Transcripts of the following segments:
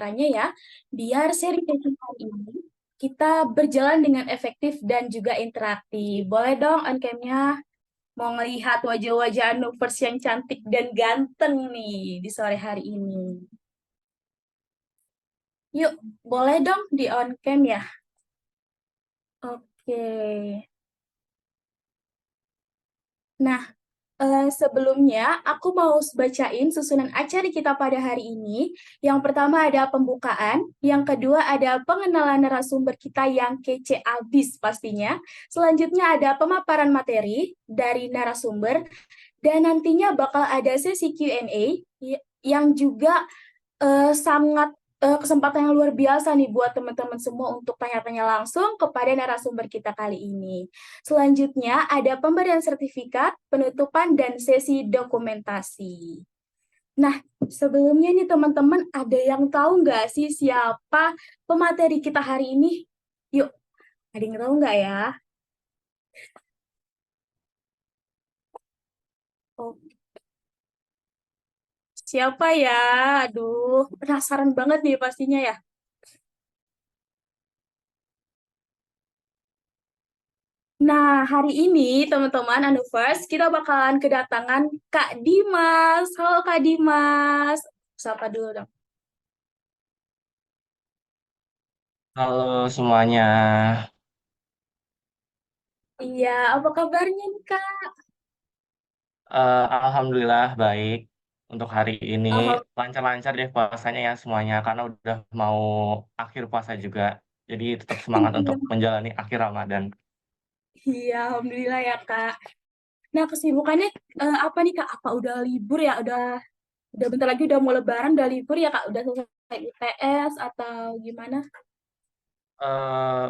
kameranya ya, biar sharing session hari ini kita berjalan dengan efektif dan juga interaktif. Boleh dong on cam-nya mau ngelihat wajah-wajah Anuvers yang cantik dan ganteng nih di sore hari ini. Yuk, boleh dong di on cam ya? Oke. Nah, sebelumnya, aku mau bacain susunan acara kita pada hari ini. Yang pertama ada pembukaan, yang kedua ada pengenalan narasumber kita yang kece abis pastinya. Selanjutnya ada pemaparan materi dari narasumber, dan nantinya bakal ada sesi Q&A yang juga sangat kesempatan yang luar biasa nih buat teman-teman semua untuk tanya-tanya langsung kepada narasumber kita kali ini. Selanjutnya ada pemberian sertifikat, penutupan, dan sesi dokumentasi. Nah, sebelumnya nih teman-teman, ada yang tahu nggak sih siapa pemateri kita hari ini? Yuk, ada yang tahu nggak ya? Oh, siapa ya? Aduh, penasaran banget nih pastinya ya. Nah, hari ini teman-teman Anuvers, kita bakalan kedatangan Kak Dimas. Halo Kak Dimas. Sapa dulu dong. Halo semuanya. Iya, apa kabarnya nih Kak? Alhamdulillah baik untuk hari ini. Alhamdulillah. Lancar-lancar deh puasanya ya semuanya karena udah mau akhir puasa juga. Jadi tetap semangat untuk menjalani akhir Ramadan. Iya, Alhamdulillah ya Kak. Nah, kesibukannya apa nih Kak? Apa udah libur ya? Udah bentar lagi udah mau lebaran, udah libur ya Kak? Udah selesai UTS atau gimana?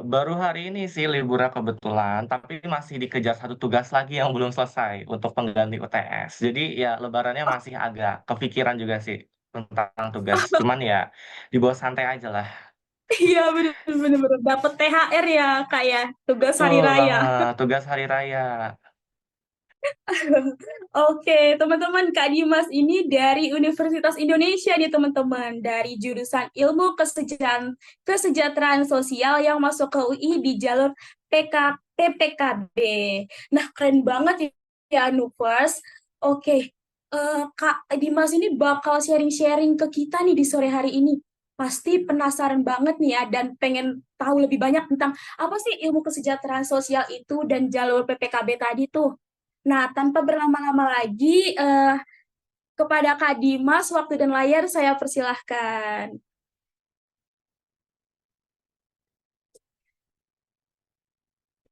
Baru hari ini sih liburnya kebetulan, tapi masih dikejar satu tugas lagi yang belum selesai untuk pengganti UTS. Jadi ya lebarannya masih agak kepikiran juga sih tentang tugas. Cuman ya dibawa santai aja lah. Iya, bener-bener. Dapet THR ya Kak ya? Tugas hari Betul raya. banget, tugas hari raya. Oke, teman-teman, Kak Dimas ini dari Universitas Indonesia nih, teman-teman. Dari jurusan Ilmu Kesejahteraan Sosial yang masuk ke UI di jalur PPKB. Nah, keren banget ya, Nufers. Oke, Kak Dimas ini bakal sharing-sharing ke kita nih di sore hari ini. Pasti penasaran banget nih ya, dan pengen tahu lebih banyak tentang apa sih ilmu kesejahteraan sosial itu dan jalur PPKB tadi tuh. Nah, tanpa berlama-lama lagi, kepada Kak Dimas, waktu dan layar saya persilahkan.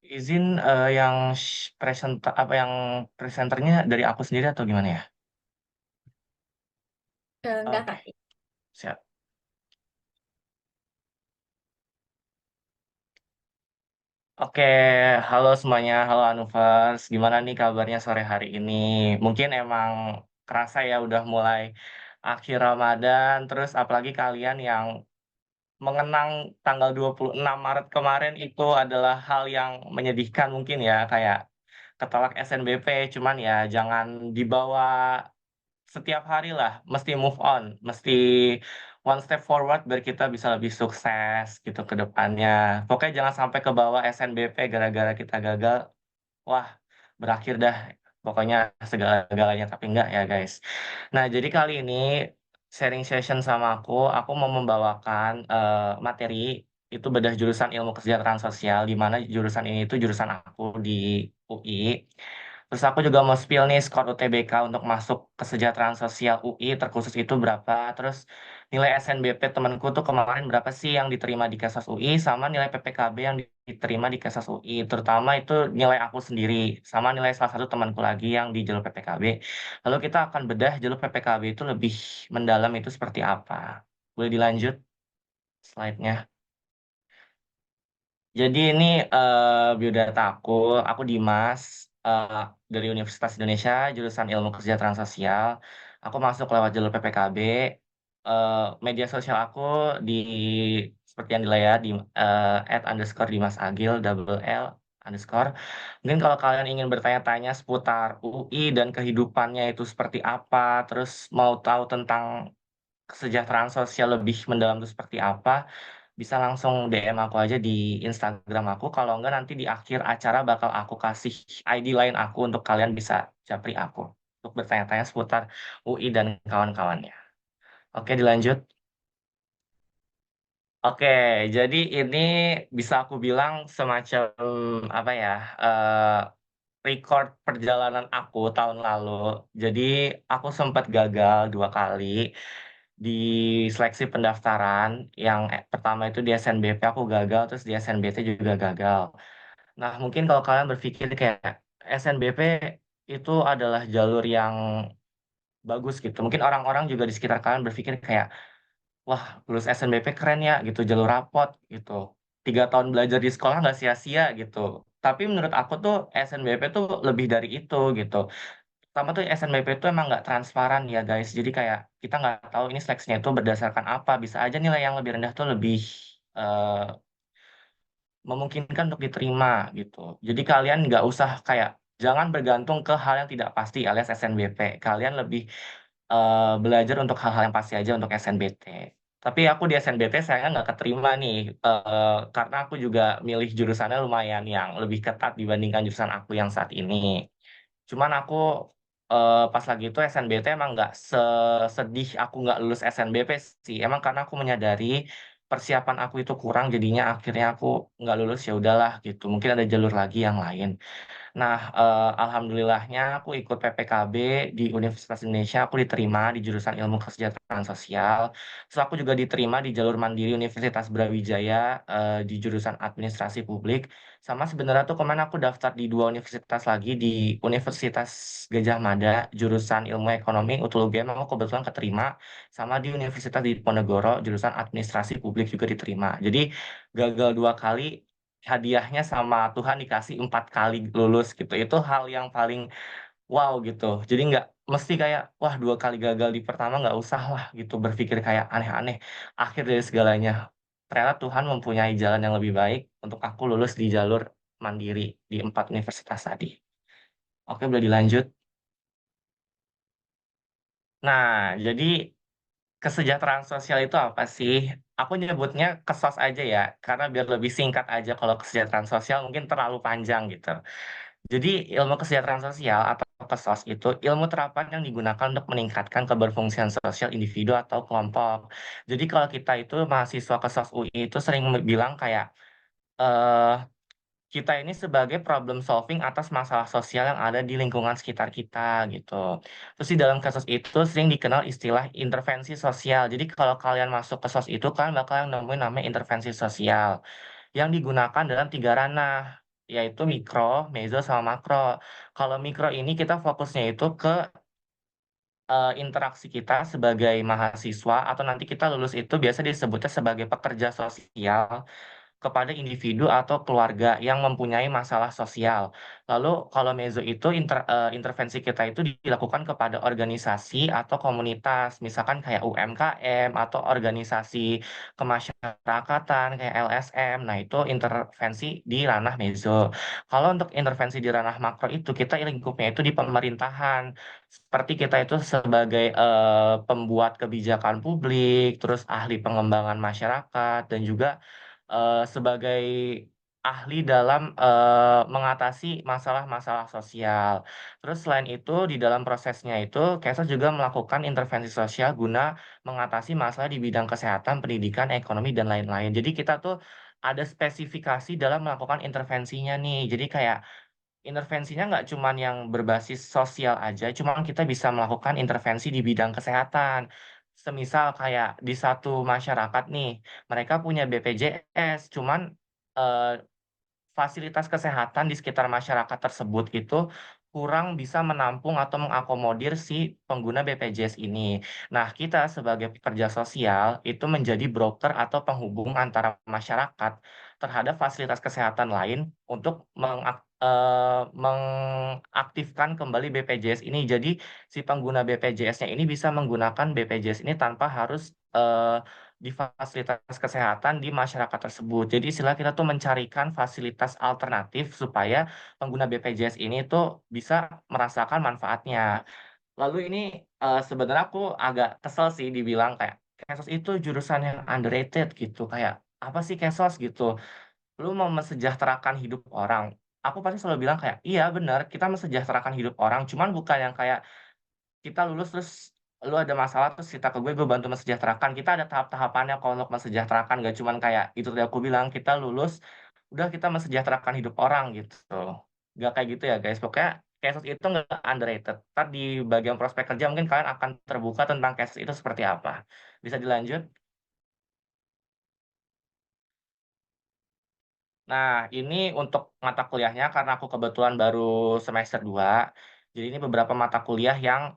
Izin yang apa yang presenternya dari aku sendiri atau gimana ya? Enggak, Oke, Kak. siap. Oke, halo semuanya, halo Anuvers. Gimana nih kabarnya sore hari ini? Mungkin emang kerasa ya udah mulai akhir Ramadan, terus apalagi kalian yang mengenang tanggal 26 Maret kemarin itu adalah hal yang menyedihkan mungkin ya, kayak ketolak SNBP, cuman ya jangan dibawa setiap hari lah mesti move on, mesti one step forward biar kita bisa lebih sukses gitu ke depannya. Pokoknya jangan sampai ke bawah SNBP gara-gara kita gagal. Wah, berakhir dah. Pokoknya segala-galanya tapi enggak ya guys. Nah, jadi kali ini sharing session sama aku mau membawakan materi itu bedah jurusan ilmu kesejahteraan sosial, di mana jurusan ini itu jurusan aku di UI. Terus aku juga mau spill nih skor UTBK untuk masuk kesejahteraan sosial UI terkhusus itu berapa. Terus nilai SNBP temanku tuh kemarin berapa sih yang diterima di Kesas UI sama nilai PPKB yang diterima di Kesas UI. Terutama itu nilai aku sendiri sama nilai salah satu temanku lagi yang di jalur PPKB. Lalu kita akan bedah jalur PPKB itu lebih mendalam itu seperti apa. Boleh dilanjut slide-nya. Jadi ini biodata aku Dimas eh, dari Universitas Indonesia, jurusan Ilmu Kesejahteraan Sosial. Aku masuk lewat jalur PPKB. Media sosial aku di seperti yang dilihat di @_Dimas Agil double L underscore. Mungkin kalau kalian ingin bertanya-tanya seputar UI dan kehidupannya itu seperti apa, terus mau tahu tentang kesejahteraan sosial lebih mendalam itu seperti apa, bisa langsung DM aku aja di Instagram aku, kalau enggak nanti di akhir acara bakal aku kasih ID lain aku untuk kalian bisa japri aku, untuk bertanya-tanya seputar UI dan kawan-kawannya. Oke, dilanjut. Oke, jadi ini bisa aku bilang semacam, apa ya, record perjalanan aku tahun lalu. Jadi aku sempat gagal 2 kali di seleksi pendaftaran, yang pertama itu di SNBP aku gagal, terus di SNBT juga gagal. Nah, mungkin kalau kalian berpikir kayak SNBP itu adalah jalur yang bagus gitu, mungkin orang-orang juga di sekitar kalian berpikir kayak, "Wah, lulus SNBP keren ya," gitu, "jalur rapot," gitu, "3 tahun belajar di sekolah nggak sia-sia," gitu. Tapi menurut aku tuh SNBP tuh lebih dari itu, gitu. Pertama tuh SNBP itu emang nggak transparan ya, guys. Jadi kayak kita nggak tahu ini seleksinya itu berdasarkan apa, bisa aja nilai yang lebih rendah tuh lebih, eee, memungkinkan untuk diterima, gitu. Jadi kalian nggak usah kayak jangan bergantung ke hal yang tidak pasti alias SNBP. Kalian lebih belajar untuk hal-hal yang pasti aja untuk SNBT. Tapi aku di SNBT sayangnya nggak keterima nih, karena aku juga milih jurusannya lumayan yang lebih ketat dibandingkan jurusan aku yang saat ini. Cuman aku, pas lagi itu SNBT emang nggak sesedih aku nggak lulus SNBP sih, emang karena aku menyadari persiapan aku itu kurang jadinya akhirnya aku nggak lulus, ya udahlah gitu, mungkin ada jalur lagi yang lain. Nah, alhamdulillahnya aku ikut PPKB di Universitas Indonesia, aku diterima di jurusan Ilmu Kesejahteraan Sosial. Terus aku juga diterima di jalur mandiri Universitas Brawijaya, di jurusan Administrasi Publik. Sama sebenarnya tuh kemarin aku daftar di 2 universitas lagi, di Universitas Gadjah Mada, jurusan Ilmu Ekonomi UTL UGM aku kebetulan keterima, sama di Universitas Diponegoro, jurusan Administrasi Publik juga diterima. Jadi gagal 2 kali, hadiahnya sama Tuhan dikasih 4 kali lulus gitu, itu hal yang paling wow gitu. Jadi nggak mesti kayak, wah 2 kali gagal di pertama nggak usah lah gitu berpikir kayak aneh-aneh, akhir dari segalanya. Ternyata Tuhan mempunyai jalan yang lebih baik untuk aku lulus di jalur mandiri di 4 universitas tadi. Oke, boleh dilanjut? Nah, jadi kesejahteraan sosial itu apa sih? Aku nyebutnya Kesos aja ya, karena biar lebih singkat aja, kalau kesejahteraan sosial mungkin terlalu panjang gitu. Jadi ilmu kesejahteraan sosial atau KESOS itu ilmu terapan yang digunakan untuk meningkatkan keberfungsian sosial individu atau kelompok. Jadi kalau kita itu mahasiswa KESOS UI itu sering bilang kayak, eee, kita ini sebagai problem solving atas masalah sosial yang ada di lingkungan sekitar kita, gitu. Terus di dalam kasus itu sering dikenal istilah intervensi sosial. Jadi kalau kalian masuk ke sos itu kan bakal nemuin namanya intervensi sosial, yang digunakan dalam 3 ranah, yaitu mikro, meso, sama makro. Kalau mikro ini kita fokusnya itu ke, interaksi kita sebagai mahasiswa atau nanti kita lulus itu biasa disebutnya sebagai pekerja sosial kepada individu atau keluarga yang mempunyai masalah sosial. Lalu kalau mezo itu intervensi kita itu dilakukan kepada organisasi atau komunitas, misalkan kayak UMKM atau organisasi kemasyarakatan kayak LSM. Nah, itu intervensi di ranah mezo. Kalau untuk intervensi di ranah makro itu kita lingkupnya itu di pemerintahan. Seperti kita itu sebagai, pembuat kebijakan publik, terus ahli pengembangan masyarakat dan juga sebagai ahli dalam, mengatasi masalah-masalah sosial. Terus selain itu, di dalam prosesnya itu, Kesas juga melakukan intervensi sosial guna mengatasi masalah di bidang kesehatan, pendidikan, ekonomi, dan lain-lain. Jadi kita tuh ada spesifikasi dalam melakukan intervensinya nih. Jadi kayak intervensinya nggak cuman yang berbasis sosial aja, cuman kita bisa melakukan intervensi di bidang kesehatan. Semisal kayak di satu masyarakat nih, mereka punya BPJS, cuman, eee, fasilitas kesehatan di sekitar masyarakat tersebut itu kurang bisa menampung atau mengakomodir si pengguna BPJS ini. Nah, kita sebagai pekerja sosial itu menjadi broker atau penghubung antara masyarakat terhadap fasilitas kesehatan lain untuk mengaktifkan kembali BPJS ini. Jadi si pengguna BPJS-nya ini bisa menggunakan BPJS ini tanpa harus, di fasilitas kesehatan di masyarakat tersebut. Jadi istilah kita tuh mencarikan fasilitas alternatif supaya pengguna BPJS ini tuh bisa merasakan manfaatnya. Lalu ini, sebenarnya aku agak kesel sih dibilang kayak, Kesos itu jurusan yang underrated gitu, kayak, "Apa sih Kesos?" Gitu. "Lu mau mensejahterakan hidup orang." Aku pasti selalu bilang kayak, "Iya bener, kita mensejahterakan hidup orang, cuman bukan yang kayak kita lulus terus lu ada masalah terus cerita ke gue bantu mensejahterakan." Kita ada tahap-tahapannya kalau untuk mensejahterakan, nggak cuman kayak itu tadi aku bilang, kita lulus, udah kita mensejahterakan hidup orang gitu. Nggak kayak gitu ya guys, pokoknya Kesos itu nggak underrated. Entar di bagian prospek kerja mungkin kalian akan terbuka tentang Kesos itu seperti apa. Bisa dilanjut? Nah, ini untuk mata kuliahnya karena aku kebetulan baru semester 2, jadi ini beberapa mata kuliah yang,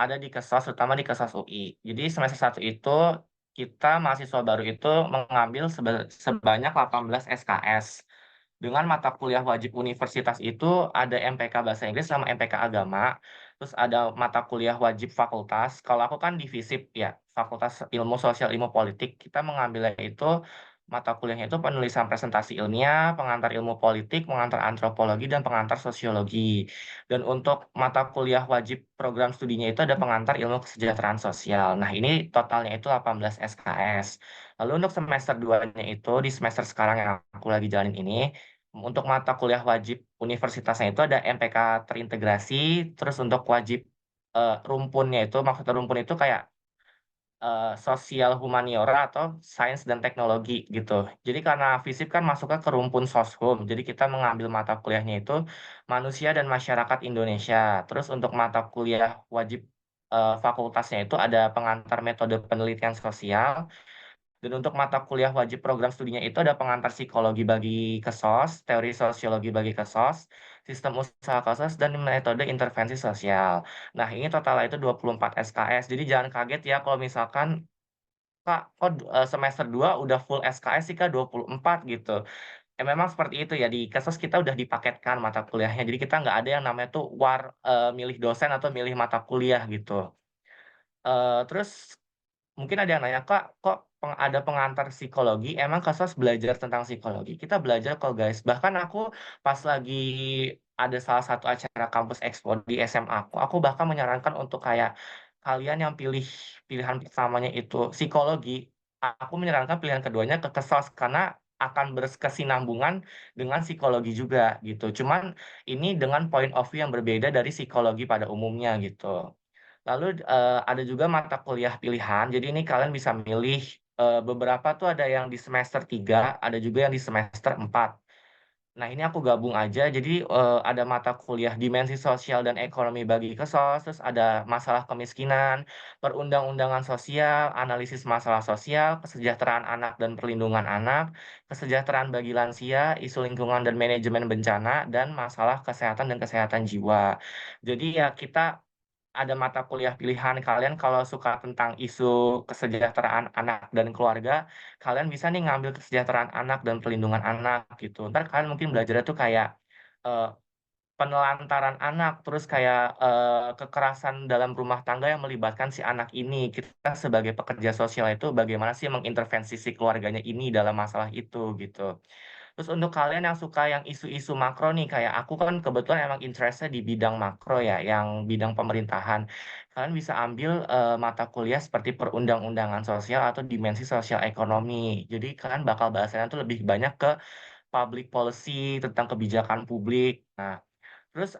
ada di Kesos, terutama di Kesos UI. Jadi semester 1 itu, kita mahasiswa baru itu mengambil sebanyak 18 SKS. Dengan mata kuliah wajib universitas itu ada MPK Bahasa Inggris sama MPK Agama, terus ada mata kuliah wajib fakultas. Kalau aku kan di FISIP ya, Fakultas Ilmu Sosial Ilmu Politik, kita mengambilnya itu mata kuliahnya itu penulisan presentasi ilmiah, pengantar ilmu politik, pengantar antropologi, dan pengantar sosiologi. Dan untuk mata kuliah wajib program studinya itu ada pengantar ilmu kesejahteraan sosial. Nah, ini totalnya itu 18 SKS. Lalu untuk semester 2-nya itu, di semester sekarang yang aku lagi jalanin ini, untuk mata kuliah wajib universitasnya itu ada MPK terintegrasi, terus untuk wajib rumpunnya itu, maksud rumpun itu kayak sosial humaniora atau sains dan teknologi gitu. Jadi karena FISIP kan masuknya ke rumpun soshum, jadi kita mengambil mata kuliahnya itu manusia dan masyarakat Indonesia. Terus untuk mata kuliah wajib fakultasnya itu ada pengantar metode penelitian sosial, dan untuk mata kuliah wajib program studinya itu ada pengantar psikologi bagi Kesos, teori sosiologi bagi Kesos, sistem usaha Kesos, dan metode intervensi sosial. Nah, ini totalnya itu 24 SKS. Jadi jangan kaget ya kalau misalkan, "Kak, kok semester 2 udah full SKS sih Kak, 24?" Gitu. Memang seperti itu ya, di Kesos kita udah dipaketkan mata kuliahnya. Jadi kita nggak ada yang namanya tuh milih dosen atau milih mata kuliah gitu. Terus mungkin ada yang nanya, "Kak, kok ada pengantar psikologi, emang Kakak belajar tentang psikologi?" Kita belajar kok, guys. Bahkan aku pas lagi ada salah satu acara kampus expo di SMA aku bahkan menyarankan untuk kayak kalian yang pilihan pertamanya itu psikologi, aku menyarankan pilihan keduanya ke Kesos karena akan berkesinambungan dengan psikologi juga gitu. Cuman ini dengan point of view yang berbeda dari psikologi pada umumnya gitu. Lalu, ada juga mata kuliah pilihan, jadi ini kalian bisa milih, beberapa tuh ada yang di semester 3, ada juga yang di semester 4. Nah, ini aku gabung aja, jadi, ada mata kuliah dimensi sosial dan ekonomi bagi Kesos, terus ada masalah kemiskinan, perundang-undangan sosial, analisis masalah sosial, kesejahteraan anak dan perlindungan anak, kesejahteraan bagi lansia, isu lingkungan dan manajemen bencana, dan masalah kesehatan dan kesehatan jiwa. Jadi ya kita ada mata kuliah pilihan kalian kalau suka tentang isu kesejahteraan anak dan keluarga, kalian bisa nih ngambil kesejahteraan anak dan perlindungan anak gitu. Ntar kalian mungkin belajarnya tuh kayak, eee, penelantaran anak, terus kayak, kekerasan dalam rumah tangga yang melibatkan si anak ini. Kita sebagai pekerja sosial itu bagaimana sih mengintervensi si keluarganya ini dalam masalah itu, gitu. Terus untuk kalian yang suka yang isu-isu makro nih, kayak aku kan kebetulan emang interest-nya di bidang makro ya, yang bidang pemerintahan. Kalian bisa ambil, mata kuliah seperti perundang-undangan sosial atau dimensi sosial ekonomi. Jadi kalian bakal bahasanya tuh lebih banyak ke public policy, tentang kebijakan publik. Nah, terus,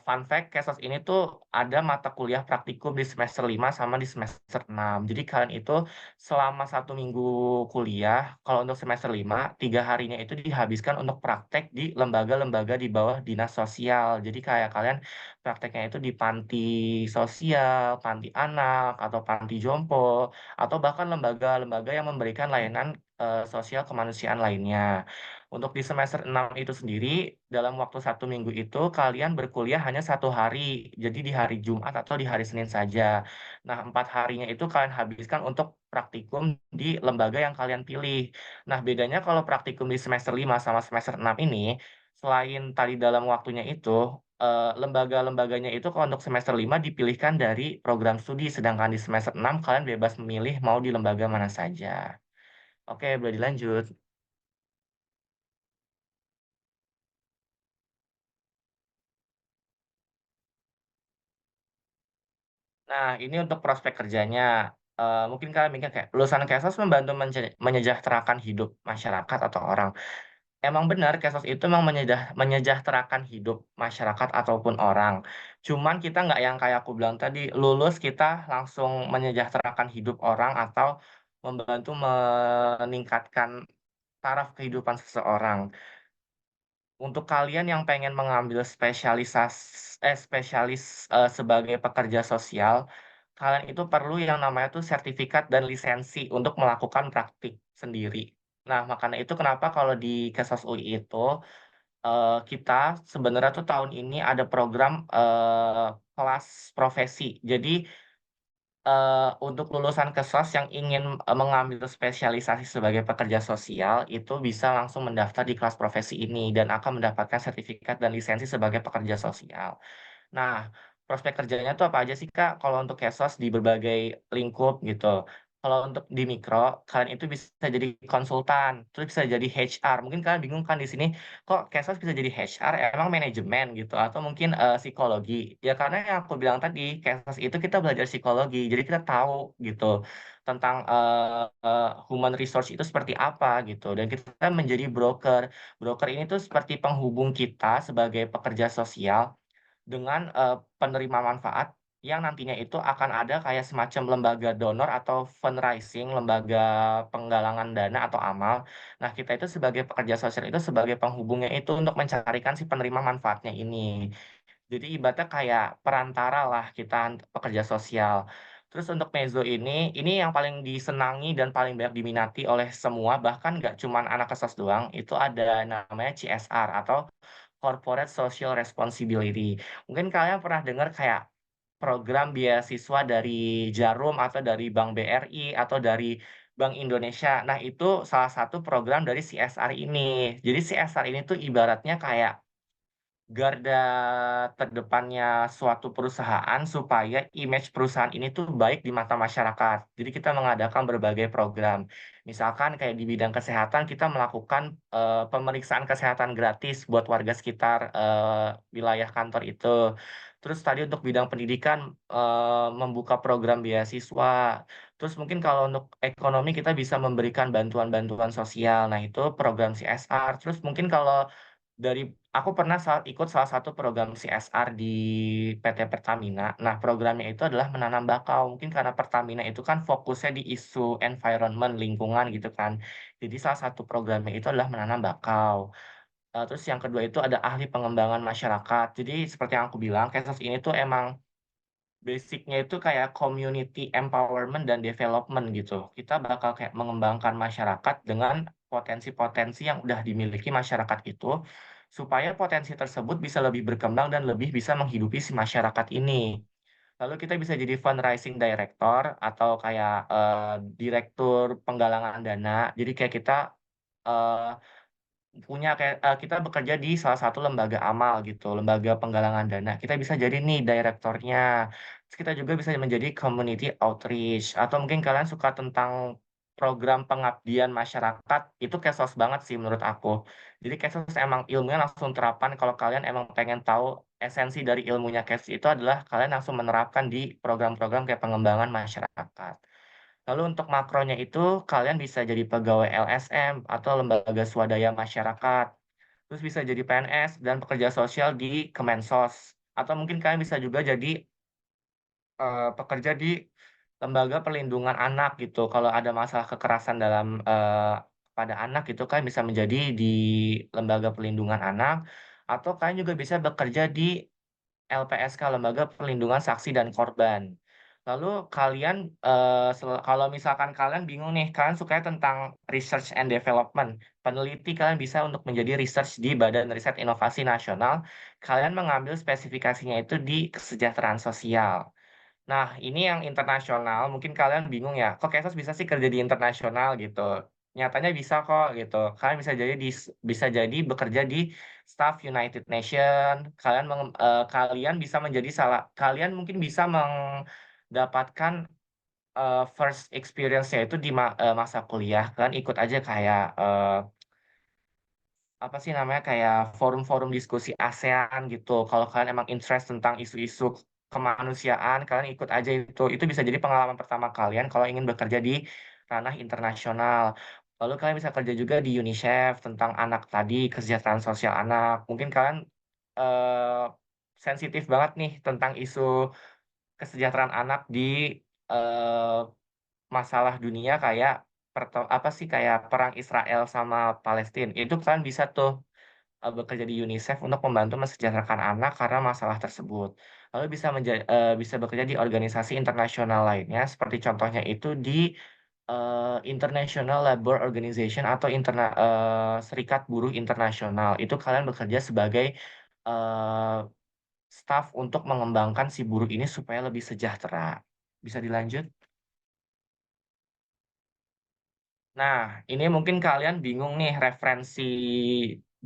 fun fact, Kesos ini tuh ada mata kuliah praktikum di semester 5 sama di semester 6. Jadi kalian itu selama 1 minggu kuliah, kalau untuk semester 5, 3 harinya itu dihabiskan untuk praktek di lembaga-lembaga di bawah dinas sosial. Jadi kayak kalian prakteknya itu di panti sosial, panti anak, atau panti jompo, atau bahkan lembaga-lembaga yang memberikan layanan, sosial kemanusiaan lainnya. Untuk di semester 6 itu sendiri, dalam waktu 1 minggu itu kalian berkuliah hanya 1 hari, jadi di hari Jumat atau di hari Senin saja. Nah, 4 harinya itu kalian habiskan untuk praktikum di lembaga yang kalian pilih. Nah, bedanya kalau praktikum di semester 5 sama semester 6 ini, selain tadi dalam waktunya itu, lembaga-lembaganya itu kalau untuk semester 5 dipilihkan dari program studi, sedangkan di semester 6 kalian bebas memilih mau di lembaga mana saja. Oke, boleh dilanjut. Nah, ini untuk prospek kerjanya. mungkin kalian mikir kayak, lulusan Kesos membantu menyejahterakan hidup masyarakat atau orang. Emang benar Kesos itu memang menyejahterakan hidup masyarakat ataupun orang. Cuman kita nggak yang kayak aku bilang tadi, lulus kita langsung menyejahterakan hidup orang atau membantu meningkatkan taraf kehidupan seseorang. Untuk kalian yang pengen mengambil spesialis, sebagai pekerja sosial, kalian itu perlu yang namanya tuh sertifikat dan lisensi untuk melakukan praktik sendiri. Nah, makanya itu kenapa kalau di Kesos UI itu, kita sebenarnya tuh tahun ini ada program, kelas profesi. Jadi, untuk lulusan Kesos yang ingin, mengambil spesialisasi sebagai pekerja sosial, itu bisa langsung mendaftar di kelas profesi ini dan akan mendapatkan sertifikat dan lisensi sebagai pekerja sosial. Nah, prospek kerjanya tuh apa aja sih, Kak, kalau untuk Kesos di berbagai lingkup gitu? Kalau untuk di mikro, kalian itu bisa jadi konsultan, terus bisa jadi HR. Mungkin kalian bingung kan di sini, kok Kesos bisa jadi HR, emang manajemen gitu, atau mungkin, psikologi. Ya karena yang aku bilang tadi, Kesos itu kita belajar psikologi, jadi kita tahu gitu tentang, human resource itu seperti apa gitu, dan kita menjadi broker. Broker ini tuh seperti penghubung kita sebagai pekerja sosial dengan, penerima manfaat yang nantinya itu akan ada kayak semacam lembaga donor atau fundraising, lembaga penggalangan dana atau amal. Nah, kita itu sebagai pekerja sosial itu sebagai penghubungnya itu untuk mencarikan si penerima manfaatnya ini. Jadi ibaratnya kayak perantara lah kita pekerja sosial. Terus untuk Mezzo ini yang paling disenangi dan paling banyak diminati oleh semua, bahkan nggak cuman anak kesos doang, itu ada namanya CSR atau Corporate Social Responsibility. Mungkin kalian pernah dengar kayak program beasiswa dari Jarum atau dari Bank BRI atau dari Bank Indonesia. Nah, itu salah satu program dari CSR ini. Jadi CSR ini tuh ibaratnya kayak garda terdepannya suatu perusahaan supaya image perusahaan ini tuh baik di mata masyarakat. Jadi kita mengadakan berbagai program. Misalkan kayak di bidang kesehatan kita melakukan, pemeriksaan kesehatan gratis buat warga sekitar, wilayah kantor itu. Terus tadi untuk bidang pendidikan, membuka program beasiswa. Terus mungkin kalau untuk ekonomi kita bisa memberikan bantuan-bantuan sosial. Nah, itu program CSR. Terus mungkin kalau dari aku pernah ikut salah satu program CSR di PT Pertamina. Nah, programnya itu adalah menanam bakau. Mungkin karena Pertamina itu kan fokusnya di isu environment, lingkungan gitu kan. Jadi salah satu programnya itu adalah menanam bakau. Terus yang kedua itu ada ahli pengembangan masyarakat. Jadi seperti yang aku bilang, Kesos ini tuh emang basic-nya itu kayak community empowerment dan development gitu. Kita bakal kayak mengembangkan masyarakat dengan potensi-potensi yang udah dimiliki masyarakat itu, supaya potensi tersebut bisa lebih berkembang dan lebih bisa menghidupi si masyarakat ini. Lalu kita bisa jadi fundraising director atau kayak, direktur penggalangan dana. Jadi kayak kita, eee kita bekerja di salah satu lembaga amal gitu, lembaga penggalangan dana. Kita bisa jadi nih direkturnya. Terus kita juga bisa menjadi community outreach atau mungkin kalian suka tentang program pengabdian masyarakat, itu Kesos banget sih menurut aku. Jadi Kesos emang ilmunya langsung terapan kalau kalian emang pengen tahu esensi dari ilmunya Kesos itu adalah kalian langsung menerapkan di program-program kayak pengembangan masyarakat. Lalu untuk makronya itu, kalian bisa jadi pegawai LSM atau lembaga swadaya masyarakat. Terus bisa jadi PNS dan pekerja sosial di Kemensos. Atau mungkin kalian bisa juga jadi, pekerja di lembaga perlindungan anak gitu. Kalau ada masalah kekerasan pada anak gitu, kalian bisa menjadi di lembaga perlindungan anak, atau kalian juga bisa bekerja di LPSK, Lembaga Perlindungan Saksi dan Korban. Lalu kalian, kalau misalkan kalian bingung nih, kalian sukanya tentang research and development, peneliti kalian bisa untuk menjadi research di Badan Riset Inovasi Nasional, kalian mengambil spesifikasinya itu di kesejahteraan sosial. Nah, ini yang internasional, mungkin kalian bingung ya, kok Kesos bisa sih kerja di internasional gitu. Nyatanya bisa kok gitu. Kalian bisa jadi bekerja di staf United Nation, kalian bisa menjadi kalian mungkin bisa mendapatkan, first experience-nya itu di masa kuliah. Kalian ikut aja kayak, apa sih namanya, kayak forum-forum diskusi ASEAN gitu, kalau kalian emang interest tentang isu-isu kemanusiaan, kalian ikut aja itu. Itu bisa jadi pengalaman pertama kalian kalau ingin bekerja di ranah internasional. Lalu kalian bisa kerja juga di UNICEF tentang anak tadi, kesejahteraan sosial anak. Mungkin kalian eh, sensitif banget nih tentang isu kesejahteraan anak di eh, masalah dunia kayak apa sih kayak perang Israel sama Palestina. Itu kalian bisa tuh bekerja di UNICEF untuk membantu mensejahterakan anak karena masalah tersebut. Lalu bisa bekerja di organisasi internasional lainnya, seperti contohnya itu di International Labour Organization atau Serikat Buruh Internasional. Itu kalian bekerja sebagai eh, staf untuk mengembangkan si buruh ini supaya lebih sejahtera. Bisa dilanjut? Nah, ini mungkin kalian bingung nih referensi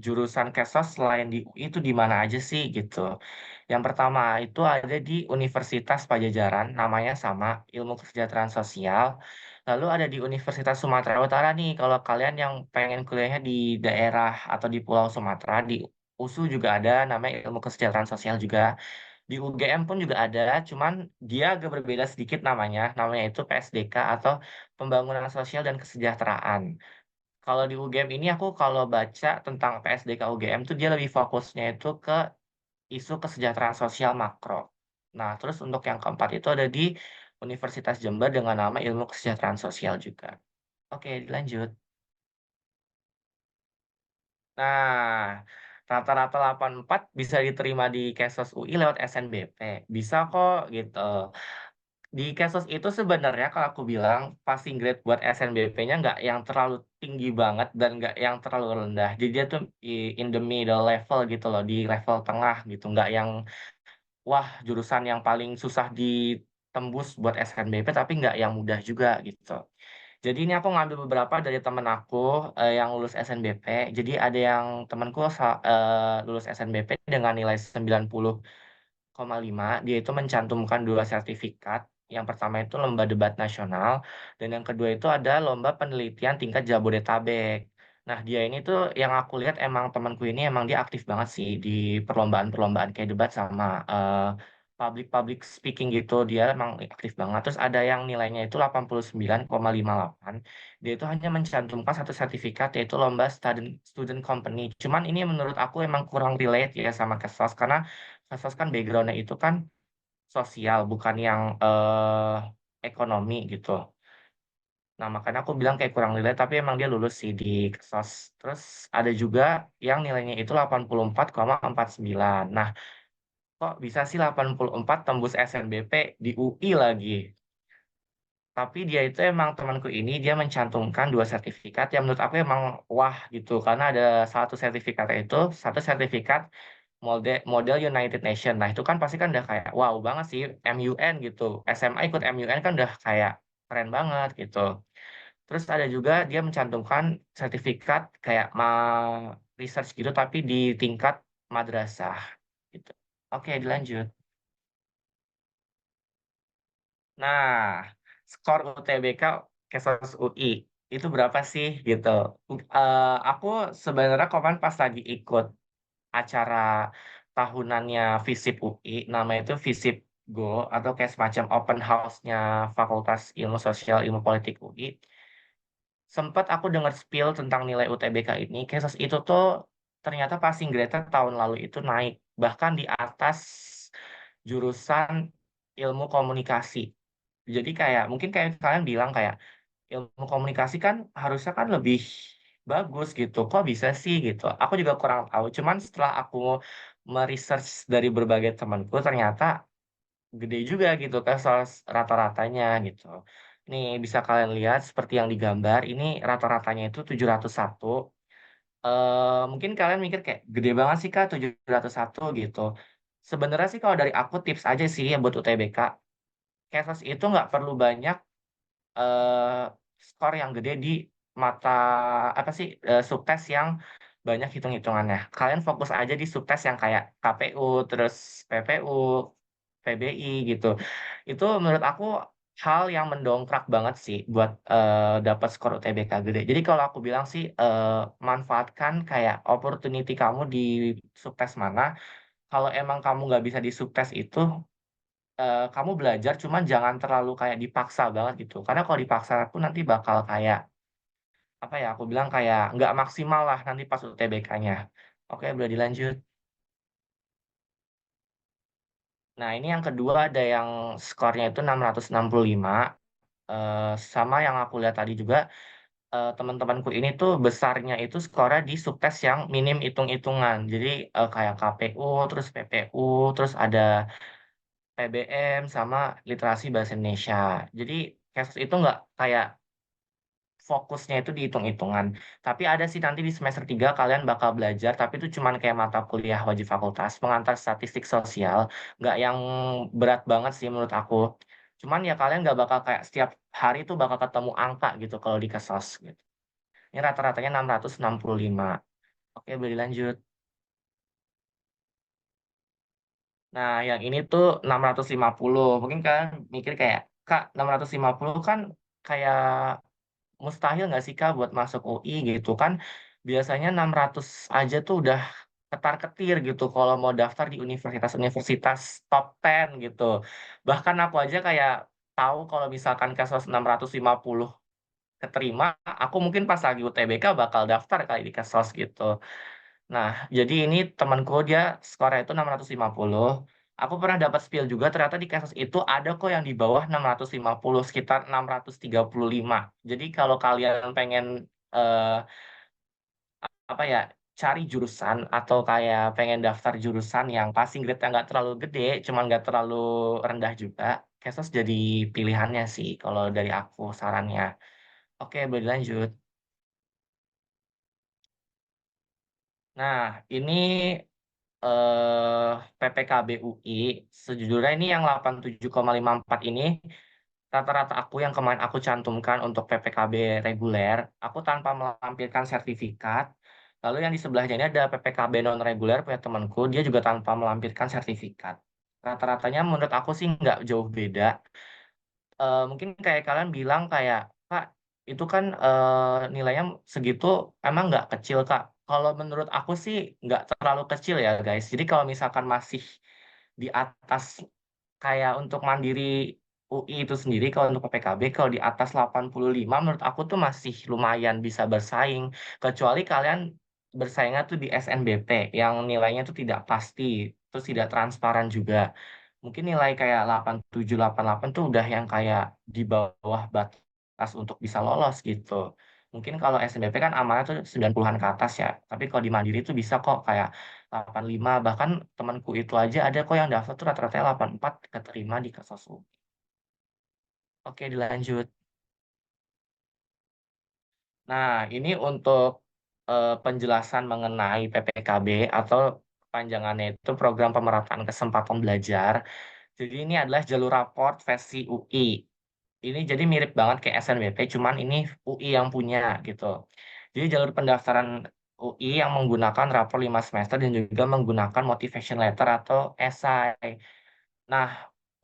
jurusan Kesos selain di UI itu di mana aja sih gitu. Yang pertama itu ada di Universitas Pajajaran, namanya sama Ilmu Kesejahteraan Sosial. Lalu ada di Universitas Sumatera Utara nih, kalau kalian yang pengen kuliahnya di daerah atau di Pulau Sumatera, di USU juga ada namanya Ilmu Kesejahteraan Sosial juga. Di UGM pun juga ada, cuman dia agak berbeda sedikit namanya. Namanya itu PSDK atau Pembangunan Sosial dan Kesejahteraan. Kalau di UGM ini aku kalau baca tentang PSDK UGM tuh dia lebih fokusnya itu ke isu kesejahteraan sosial makro. Nah, terus untuk yang keempat itu ada di Universitas Jember dengan nama Ilmu Kesejahteraan Sosial juga. Oke, dilanjut. Nah, rata-rata 84 bisa diterima di Kesos UI lewat SNBP. Bisa kok gitu. Di Kesos itu sebenarnya kalau aku bilang passing grade buat SNBP-nya nggak yang terlalu tinggi banget dan nggak yang terlalu rendah. Jadi dia tuh in the middle level gitu loh, di level tengah gitu. Nggak yang wah jurusan yang paling susah ditembus buat SNBP tapi nggak yang mudah juga gitu. Jadi ini aku ngambil beberapa dari temen aku yang lulus SNBP. Jadi ada yang temanku lulus SNBP dengan nilai 90,5. Dia itu mencantumkan dua sertifikat. Yang pertama itu lomba debat nasional dan yang kedua itu ada lomba penelitian tingkat Jabodetabek. Nah, dia ini tuh yang aku lihat emang temanku ini emang dia aktif banget sih di perlombaan-perlombaan kayak debat sama public speaking gitu. Dia emang aktif banget. Terus ada yang nilainya itu 89,58. Dia itu hanya mencantumkan satu sertifikat yaitu lomba student student company. Cuman ini menurut aku emang kurang relate ya sama Kesos karena Kesos kan backgroundnya itu kan sosial, bukan yang ekonomi gitu. Nah, makanya aku bilang kayak kurang nilai, tapi emang dia lulus sih di Kesos. Terus ada juga yang nilainya itu 84,49. Nah, kok bisa sih 84 tembus SNBP di UI lagi? Tapi dia itu emang temanku ini, dia mencantumkan dua sertifikat yang menurut aku emang wah gitu. Karena ada satu sertifikat itu, satu sertifikat model United Nation. Nah, itu kan pasti kan udah kayak wow banget sih MUN gitu. SMA ikut MUN kan udah kayak keren banget gitu. Terus ada juga dia mencantumkan sertifikat kayak research gitu tapi di tingkat madrasah gitu. Oke, dilanjut. Nah, skor UTBK Kesos UI itu berapa sih gitu? Aku sebenarnya kemarin pas lagi ikut acara tahunannya FISIP UI, nama itu FISIP Go atau kayak semacam open house-nya Fakultas Ilmu Sosial Ilmu Politik UI. Sempat aku dengar spill tentang nilai UTBK ini, kasus itu tuh ternyata passing grade tahun lalu itu naik bahkan di atas jurusan ilmu komunikasi. Jadi kayak mungkin kayak kalian bilang kayak ilmu komunikasi kan harusnya kan lebih bagus gitu. Kok bisa sih gitu? Aku juga kurang tahu. Cuman setelah aku meresearch dari berbagai temanku, ternyata gede juga gitu kan soal rata-ratanya gitu. Nih bisa kalian lihat seperti yang digambar. Ini rata-ratanya itu 701. Mungkin kalian mikir kayak gede banget sih Kak 701 gitu. Sebenarnya sih kalau dari aku tips aja sih ya buat UTBK. Kesos itu nggak perlu banyak eh, skor yang gede di mata apa sih subtes yang banyak hitung-hitungannya. Kalian fokus aja di subtes yang kayak KPU, terus PPU, PBI gitu. Itu menurut aku hal yang mendongkrak banget sih buat dapat skor UTBK gede. Jadi kalau aku bilang sih manfaatkan kayak opportunity kamu di subtes mana. Kalau emang kamu nggak bisa di subtes itu, kamu belajar cuman jangan terlalu kayak dipaksa banget gitu. Karena kalau dipaksa pun nanti bakal kayak, apa ya, aku bilang kayak nggak maksimal lah nanti pas UTBK-nya. Oke, boleh dilanjut. Nah, ini yang kedua ada yang skornya itu 665, sama yang aku lihat tadi juga, teman-temanku ini tuh besarnya itu skornya di subtes yang minim hitung-hitungan. Jadi, kayak KPU, terus PPU, terus ada PBM, sama literasi bahasa Indonesia. Jadi, Kesos itu nggak kayak fokusnya itu di hitung-hitungan. Tapi ada sih nanti di semester 3 kalian bakal belajar, tapi itu cuman kayak mata kuliah wajib fakultas, pengantar statistik sosial, nggak yang berat banget sih menurut aku. Cuman ya kalian nggak bakal kayak setiap hari itu bakal ketemu angka gitu kalau di Kesos gitu. Ini rata-ratanya 665. Oke, boleh dilanjut. Nah, yang ini tuh 650. Mungkin kalian mikir kayak, Kak, 650 kan kayak mustahil nggak sih Kak buat masuk UI gitu kan, biasanya 600 aja tuh udah ketar-ketir gitu kalau mau daftar di universitas-universitas top 10 gitu. Bahkan aku aja kayak tahu kalau misalkan kasus 650 keterima, aku mungkin pas lagi UTBK bakal daftar kali di Kesos gitu. Nah, jadi ini temanku dia skornya itu 650. Aku pernah dapat spill juga ternyata di kasus itu ada kok yang di bawah 650, sekitar 635. Jadi kalau kalian pengen eh, apa ya, cari jurusan atau kayak pengen daftar jurusan yang passing grade-nya nggak terlalu gede, cuman nggak terlalu rendah juga, Kesos jadi pilihannya sih kalau dari aku sarannya. Oke, boleh dilanjut. Nah, ini PPKB UI, sejujurnya ini yang 87,54 ini rata-rata aku yang kemarin aku cantumkan untuk PPKB reguler, aku tanpa melampirkan sertifikat. Lalu yang di sebelahnya ini ada PPKB non reguler punya temanku, dia juga tanpa melampirkan sertifikat. Rata-ratanya menurut aku sih nggak jauh beda. Mungkin kayak kalian bilang kayak, Kak, itu kan nilainya segitu emang nggak kecil, Kak. Kalau menurut aku sih nggak terlalu kecil ya, guys. Jadi kalau misalkan masih di atas kayak untuk mandiri UI itu sendiri, kalau untuk PPKB, kalau di atas 85 menurut aku tuh masih lumayan bisa bersaing. Kecuali kalian bersaingnya tuh di SNBP yang nilainya tuh tidak pasti, terus tidak transparan juga. Mungkin nilai kayak 87, 88 tuh udah yang kayak di bawah batas untuk bisa lolos gitu. Mungkin kalau SNBP kan amannya tuh 90-an ke atas ya. Tapi kalau di Mandiri tuh bisa kok kayak 85. Bahkan temanku itu aja ada kok yang daftar tuh rata-rata 84 keterima di Kesosu. Oke, dilanjut. Nah, ini untuk penjelasan mengenai PPKB atau panjangannya itu Program Pemerataan Kesempatan Belajar. Jadi ini adalah jalur raport versi UI. Ini jadi mirip banget kayak SNBP, cuman ini UI yang punya gitu. Jadi jalur pendaftaran UI yang menggunakan rapor 5 semester dan juga menggunakan motivation letter atau esai. Nah,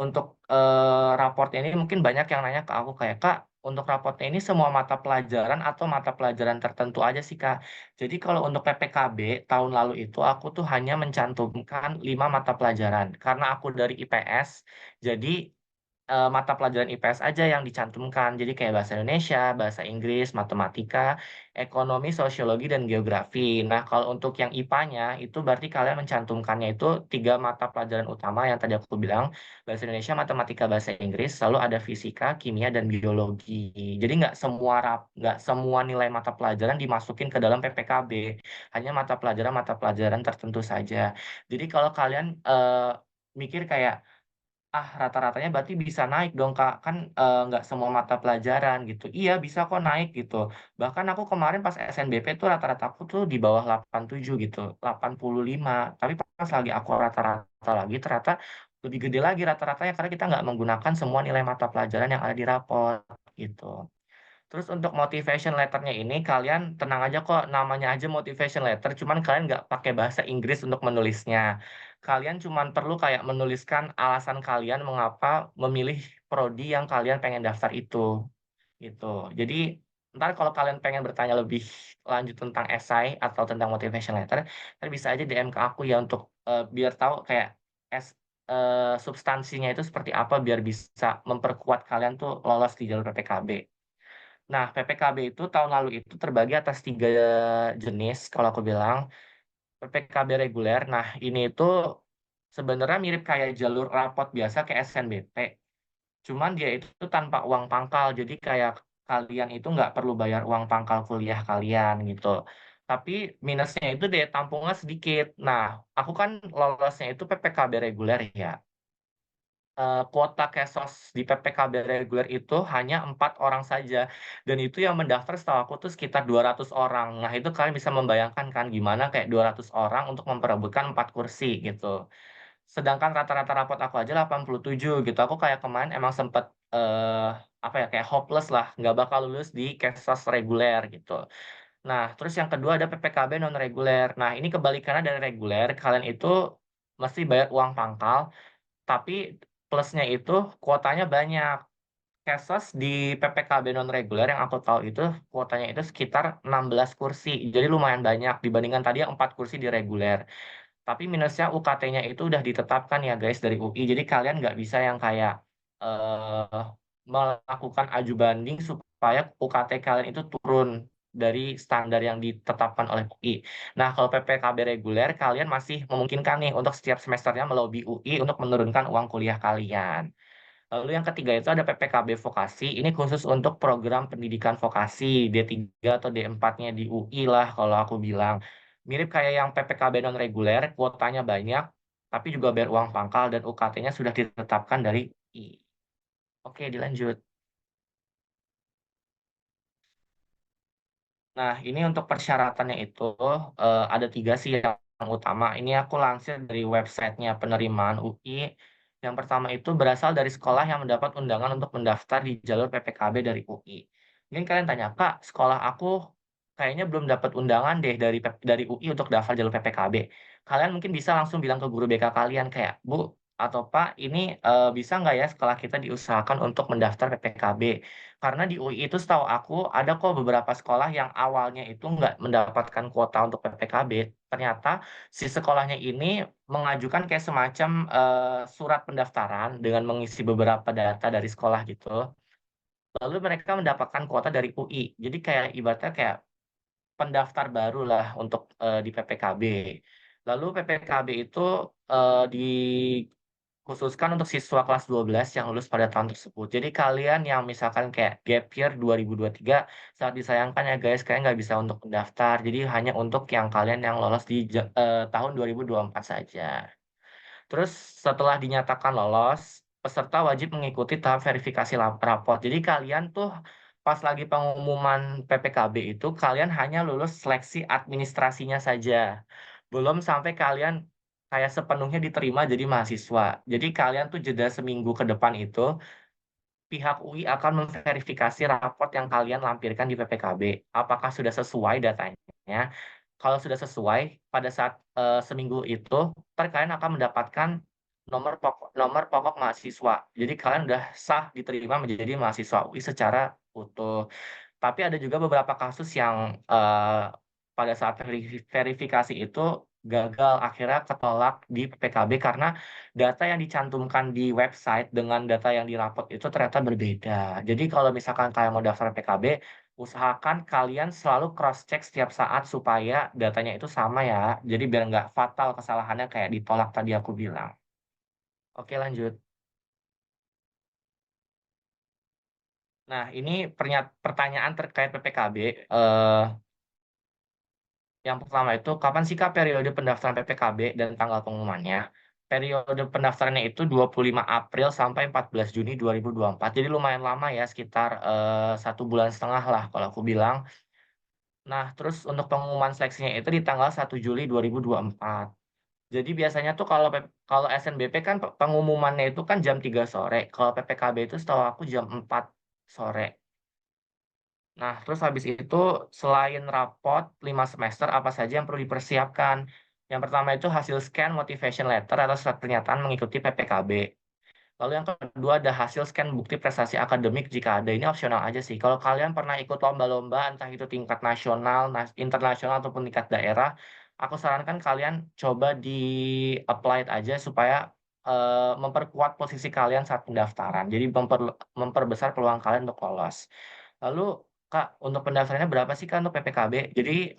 untuk raportnya ini mungkin banyak yang nanya ke aku kayak, "Kak, untuk raportnya ini semua mata pelajaran atau mata pelajaran tertentu aja sih, Kak?" Jadi kalau untuk PPKB tahun lalu itu aku tuh hanya mencantumkan 5 mata pelajaran. Karena aku dari IPS, jadi mata pelajaran IPS aja yang dicantumkan. Jadi kayak bahasa Indonesia, bahasa Inggris, matematika, ekonomi, sosiologi, dan geografi. Nah, kalau untuk yang IPA-nya, itu berarti kalian mencantumkannya itu 3 mata pelajaran utama yang tadi aku bilang, bahasa Indonesia, matematika, bahasa Inggris, lalu ada fisika, kimia, dan biologi. Jadi nggak semua nilai mata pelajaran dimasukin ke dalam PPKB, hanya mata pelajaran tertentu saja. Jadi kalau kalian mikir kayak, ah, rata-ratanya berarti bisa naik dong, Kak. Kan, nggak semua mata pelajaran gitu. Iya, bisa kok naik gitu. Bahkan aku kemarin pas SNBP tuh rata-rata aku tuh di bawah 87 gitu, 85. Tapi pas lagi aku rata-rata lagi ternyata lebih gede lagi rata-ratanya karena kita nggak menggunakan semua nilai mata pelajaran yang ada di rapor gitu. Terus untuk motivation letternya ini kalian tenang aja kok, namanya aja motivation letter, cuman kalian nggak pakai bahasa Inggris untuk menulisnya. Kalian cuman perlu kayak menuliskan alasan kalian mengapa memilih prodi yang kalian pengen daftar itu, gitu. Jadi ntar kalau kalian pengen bertanya lebih lanjut tentang esai atau tentang motivation letter, kalian bisa aja DM ke aku ya untuk biar tahu kayak substansinya itu seperti apa biar bisa memperkuat kalian tuh lolos di jalur PPKB. Nah, PPKB itu tahun lalu itu terbagi atas 3 jenis kalau aku bilang. PPKB reguler, nah ini itu sebenarnya mirip kayak jalur rapot biasa kayak SNBP. Cuman dia itu tanpa uang pangkal, jadi kayak kalian itu nggak perlu bayar uang pangkal kuliah kalian gitu. Tapi minusnya itu daya tampungnya sedikit. Nah, aku kan lolosnya itu PPKB reguler ya. Kuota Kesos di PPKB reguler itu hanya 4 orang saja. Dan itu yang mendaftar setahu aku tuh sekitar 200 orang. Nah, itu kalian bisa membayangkan kan gimana kayak 200 orang untuk memperebutkan 4 kursi gitu. Sedangkan rata-rata rapot aku aja 87 gitu. Aku kayak kemarin emang sempet apa ya kayak hopeless lah, nggak bakal lulus di Kesos reguler gitu. Nah, terus yang kedua ada PPKB non reguler. Nah, ini kebalikannya dari reguler, kalian itu mesti bayar uang pangkal, tapi plusnya itu kuotanya banyak. Kesos di PPKB non reguler yang aku tahu itu kuotanya itu sekitar 16 kursi. Jadi lumayan banyak dibandingkan tadi yang 4 kursi di reguler. Tapi minusnya UKT-nya itu udah ditetapkan ya guys dari UI. Jadi kalian nggak bisa yang kayak eh melakukan aju banding supaya UKT kalian itu turun dari standar yang ditetapkan oleh UI. Nah, kalau PPKB reguler, kalian masih memungkinkan nih untuk setiap semesternya melobi UI untuk menurunkan uang kuliah kalian. Lalu yang ketiga itu ada PPKB vokasi. Ini khusus untuk program pendidikan vokasi D3 atau D4-nya di UI lah kalau aku bilang. Mirip kayak yang PPKB non reguler, kuotanya banyak, tapi juga bayar uang pangkal dan UKT-nya sudah ditetapkan dari UI. Oke, dilanjut. Nah, ini untuk persyaratannya itu ada 3 sih yang utama. Ini aku lansir dari websitenya penerimaan UI. Yang pertama itu berasal dari sekolah yang mendapat undangan untuk mendaftar di jalur PPKB dari UI. Mungkin kalian tanya, Kak, sekolah aku kayaknya belum dapat undangan deh dari UI untuk daftar jalur PPKB. Kalian mungkin bisa langsung bilang ke guru BK kalian kayak, Bu atau Pak, ini bisa nggak ya sekolah kita diusahakan untuk mendaftar PPKB? Karena di UI itu setahu aku ada kok beberapa sekolah yang awalnya itu nggak mendapatkan kuota untuk PPKB. Ternyata si sekolahnya ini mengajukan kayak semacam surat pendaftaran dengan mengisi beberapa data dari sekolah gitu. Lalu mereka mendapatkan kuota dari UI. Jadi kayak ibaratnya kayak pendaftar baru lah untuk di PPKB. Lalu PPKB itu dikhususkan untuk siswa kelas 12 yang lulus pada tahun tersebut. Jadi kalian yang misalkan kayak gap year 2023, sangat disayangkan ya guys, kalian nggak bisa untuk mendaftar. Jadi hanya untuk yang kalian yang lolos di tahun 2024 saja. Terus setelah dinyatakan lolos, peserta wajib mengikuti tahap verifikasi raport. Jadi kalian tuh pas lagi pengumuman PPKB itu kalian hanya lulus seleksi administrasinya saja. Belum sampai kalian kayak sepenuhnya diterima jadi mahasiswa. Jadi kalian tuh jeda seminggu ke depan itu pihak UI akan memverifikasi raport yang kalian lampirkan di PPKB. Apakah sudah sesuai datanya? Kalau sudah sesuai, pada saat seminggu itu, ntar kalian akan mendapatkan nomor pokok mahasiswa. Jadi kalian udah sah diterima menjadi mahasiswa UI secara utuh. Tapi ada juga beberapa kasus yang pada saat verifikasi itu gagal, akhirnya ketolak di PPKB karena data yang dicantumkan di website dengan data yang dirapot itu ternyata berbeda. Jadi kalau misalkan kalian mau daftar PKB, usahakan kalian selalu cross-check setiap saat supaya datanya itu sama ya. Jadi biar nggak fatal kesalahannya kayak ditolak tadi aku bilang. Oke, lanjut. Nah, ini pertanyaan terkait PPKB. Yang pertama itu, kapan sih Kak periode pendaftaran PPKB dan tanggal pengumumannya? Periode pendaftarannya itu 25 April sampai 14 Juni 2024. Jadi lumayan lama ya, sekitar 1,5 bulan lah kalau aku bilang. Nah, terus untuk pengumuman seleksinya itu di tanggal 1 Juli 2024. Jadi biasanya tuh kalau SNBP kan pengumumannya itu kan jam 3 sore. Kalau PPKB itu setahu aku jam 4 sore. Nah, terus habis itu selain rapot 5 semester, apa saja yang perlu dipersiapkan? Yang pertama itu hasil scan motivation letter atau surat pernyataan mengikuti PPKB. Lalu yang kedua ada hasil scan bukti prestasi akademik jika ada. Ini opsional aja sih. Kalau kalian pernah ikut lomba-lomba, entah itu tingkat nasional, internasional, ataupun tingkat daerah, aku sarankan kalian coba di apply aja supaya memperkuat posisi kalian saat pendaftaran. Jadi memperbesar peluang kalian untuk lolos. Lalu Kak, untuk pendaftarannya berapa sih Kak untuk PPKB? Jadi,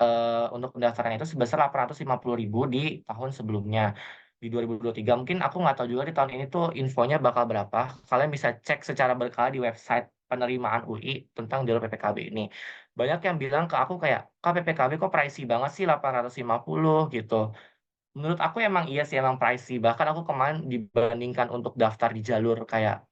untuk pendaftaran itu sebesar 850.000 di tahun sebelumnya, di 2023. Mungkin aku nggak tahu juga di tahun ini tuh infonya bakal berapa. Kalian bisa cek secara berkala di website penerimaan UI tentang jalur PPKB ini. Banyak yang bilang ke aku kayak, "Kak, PPKB kok pricey banget sih 850," gitu. Menurut aku emang iya sih, emang pricey. Bahkan aku kemarin dibandingkan untuk daftar di jalur kayak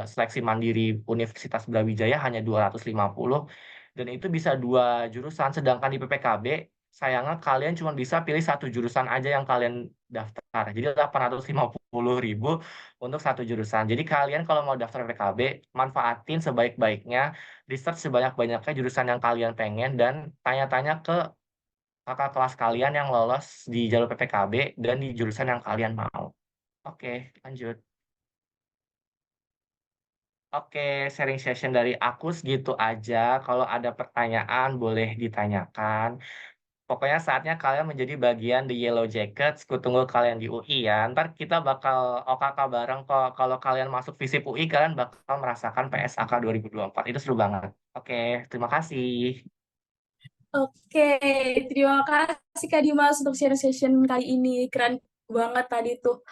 seleksi mandiri Universitas Brawijaya hanya 250 dan itu bisa 2 jurusan, sedangkan di PPKB sayangnya kalian cuma bisa pilih satu jurusan aja yang kalian daftar. Jadi 850.000 untuk satu jurusan. Jadi kalian kalau mau daftar PPKB, manfaatin sebaik-baiknya, research sebanyak-banyaknya jurusan yang kalian pengen dan tanya-tanya ke kakak kelas kalian yang lolos di jalur PPKB dan di jurusan yang kalian mau. Oke, lanjut. Oke, sharing session dari aku segitu aja. Kalau ada pertanyaan boleh ditanyakan. Pokoknya saatnya kalian menjadi bagian The Yellow Jackets. Kutunggu kalian di UI ya. Ntar kita bakal OKK bareng kok. Kalau kalian masuk FISIP UI, kalian bakal merasakan PSAK 2024. Itu seru banget. Oke, terima kasih. Oke, terima kasih Kak Dimas untuk sharing session kali ini. Keren banget tadi tuh.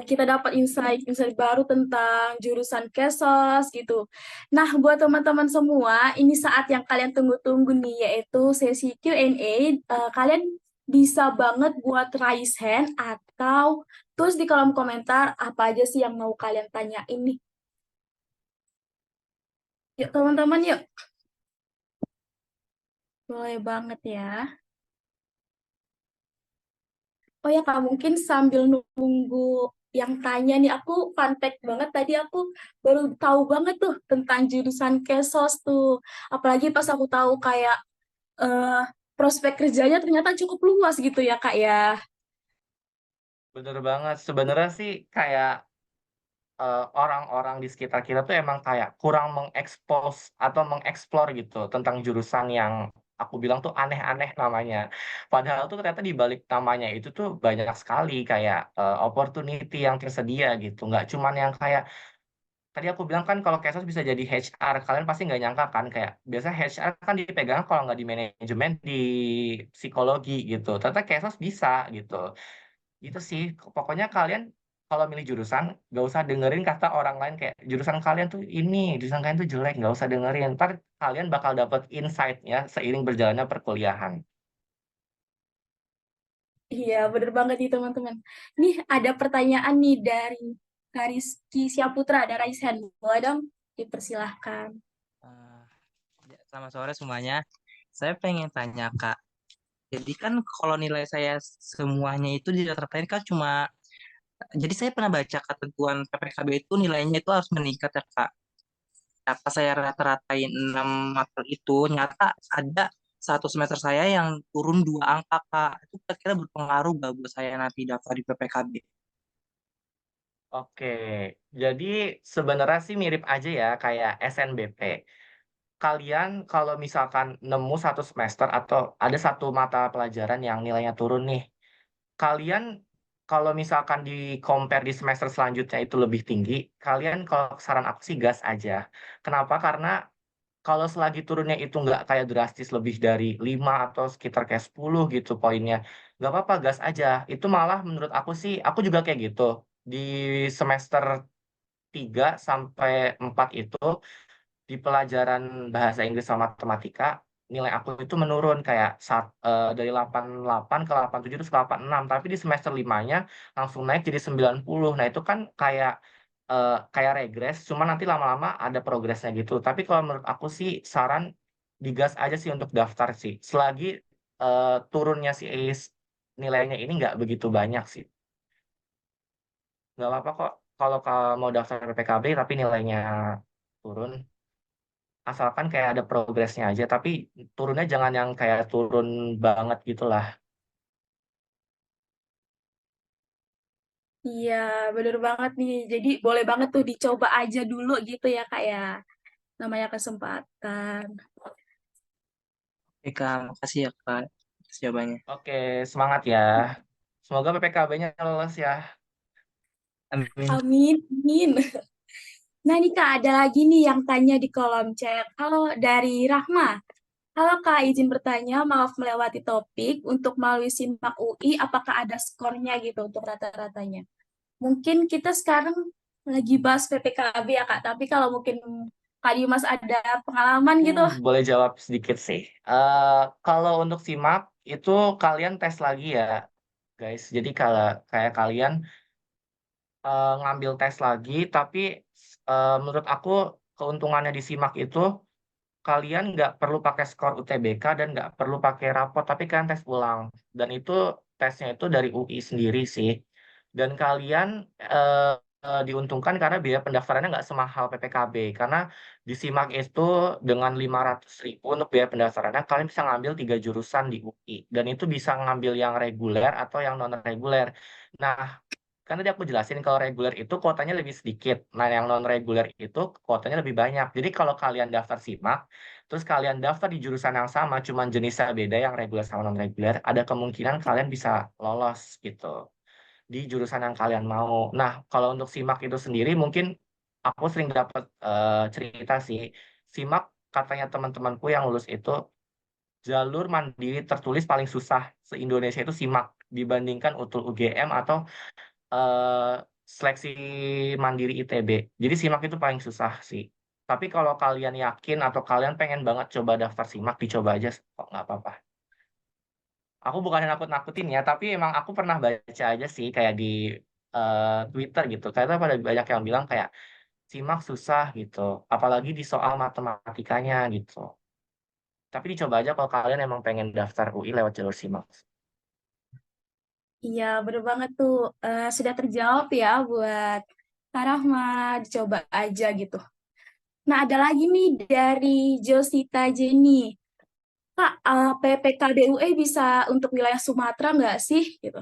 Kita dapat insight baru tentang jurusan Kesos gitu. Nah, buat teman-teman semua, ini saat yang kalian tunggu-tunggu nih, yaitu sesi Q&A. Kalian bisa banget buat raise hand atau tulis di kolom komentar apa aja sih yang mau kalian tanyain nih. Yuk teman-teman, yuk. Boleh banget ya. Oh ya Kak, mungkin sambil nunggu yang tanya nih, aku fun fact banget tadi aku baru tahu banget tuh tentang jurusan Kesos tuh. Apalagi pas aku tahu kayak eh, prospek kerjanya ternyata cukup luas gitu ya Kak ya. Bener banget. Sebenarnya sih kayak orang-orang di sekitar kita tuh emang kayak kurang mengekspos atau mengeksplor gitu tentang jurusan yang aku bilang tuh aneh-aneh namanya. Padahal tuh ternyata di balik namanya itu tuh banyak sekali kayak, opportunity yang tersedia gitu. Nggak cuman yang kayak tadi aku bilang kan kalau Kesos bisa jadi HR, kalian pasti nggak nyangka kan kayak biasanya HR kan dipegang kalau nggak di manajemen, di psikologi gitu. Ternyata Kesos bisa gitu. Itu sih, pokoknya kalian kalau milih jurusan, nggak usah dengerin kata orang lain kayak, "Jurusan kalian tuh ini, jurusan kalian tuh jelek," nggak usah dengerin. Entar kalian bakal dapet insight-nya seiring berjalannya perkuliahan. Iya, bener banget nih teman-teman. Nih ada pertanyaan nih dari Kariski Siaputra, ada raise hand. Boleh dong, dipersilahkan. Eh, ya, selamat sore semuanya. Saya pengen tanya Kak, jadi kan kalau nilai saya semuanya itu di rata-ratain kan cuma, jadi saya pernah baca ketentuan PPKB itu nilainya itu harus meningkat ya Kak. Nah, pas saya rata-ratain 6 mata itu, nyata ada satu semester saya yang turun 2 angka Kak. Itu kira-kira berpengaruh gak buat saya nanti daftar di PPKB? Oke, jadi sebenarnya sih mirip aja ya kayak SNBP. Kalian kalau misalkan nemu satu semester atau ada satu mata pelajaran yang nilainya turun nih, kalian kalau misalkan di-compare di semester selanjutnya itu lebih tinggi, kalian kalau saran aku sih gas aja. Kenapa? Karena kalau selagi turunnya itu nggak kayak drastis lebih dari 5 atau sekitar kayak 10 gitu poinnya, nggak apa-apa gas aja. Itu malah menurut aku sih, aku juga kayak gitu. Di semester 3 sampai 4 itu di pelajaran bahasa Inggris sama matematika, nilai aku itu menurun kayak dari 88 ke 87 terus ke 86, tapi di semester limanya langsung naik jadi 90. Nah, itu kan kayak regres, cuma nanti lama-lama ada progresnya gitu. Tapi kalau menurut aku sih saran digas aja sih untuk daftar sih. Selagi turunnya si nilainya ini nggak begitu banyak sih. Nggak apa-apa kok kalau mau daftar PPKB tapi nilainya turun. Asalkan kayak ada progresnya aja, tapi turunnya jangan yang kayak turun banget gitulah. Iya, bener banget nih. Jadi boleh banget tuh dicoba aja dulu gitu ya Kak ya. Namanya kesempatan. Oke Kak, makasih ya Kak atas jawabannya. Oke, semangat ya. Semoga PPKB-nya lolos ya. Amin. Amin, amin. Nah nih Kak, ada lagi nih yang tanya di kolom chat. Halo, dari Rahma. Halo Kak, izin bertanya, maaf melewati topik. Untuk melalui SIMAK UI, apakah ada skornya gitu untuk rata-ratanya? Mungkin kita sekarang lagi bahas PPKB ya Kak, tapi kalau mungkin Kak Dimas ada pengalaman gitu. Boleh jawab sedikit sih. Kalau untuk simak itu kalian tes lagi ya, guys. Jadi kalau kayak kalian ngambil tes lagi, tapi menurut aku keuntungannya di simak itu kalian nggak perlu pakai skor UTBK dan nggak perlu pakai rapot, tapi kalian tes ulang. Dan itu tesnya itu dari UI sendiri sih. Dan kalian eh, diuntungkan karena biaya pendaftarannya nggak semahal PPKB. Karena di SIMAK itu dengan 500.000 untuk biaya pendaftarannya, kalian bisa ngambil 3 jurusan di UI. Dan itu bisa ngambil yang reguler atau yang non-reguler. Nah, kan tadi aku jelasin kalau reguler itu kuotanya lebih sedikit. Nah, yang non-reguler itu kuotanya lebih banyak. Jadi kalau kalian daftar SIMAK, terus kalian daftar di jurusan yang sama, cuman jenisnya beda yang reguler sama non-reguler, ada kemungkinan kalian bisa lolos gitu di jurusan yang kalian mau. Nah, kalau untuk SIMAK itu sendiri mungkin aku sering dapat cerita sih. SIMAK katanya teman-temanku yang lulus itu jalur mandiri tertulis paling susah se-Indonesia itu SIMAK dibandingkan UTUL UGM atau eh, seleksi mandiri ITB. Jadi SIMAK itu paling susah sih. Tapi kalau kalian yakin atau kalian pengen banget coba daftar SIMAK, dicoba aja kok nggak apa-apa. Aku bukan nakut-nakutin ya, tapi emang aku pernah baca aja sih kayak di Twitter gitu. Ternyata pada banyak yang bilang kayak SIMAK susah gitu, apalagi di soal matematikanya gitu. Tapi dicoba aja kalau kalian emang pengen daftar UI lewat jalur SIMAK. Iya, bener banget tuh. Sudah terjawab ya buat Kak Rahma, dicoba aja gitu. Nah, ada lagi nih dari Josita Jenny. Kak, PPKB UE bisa untuk wilayah Sumatera nggak sih? Gitu.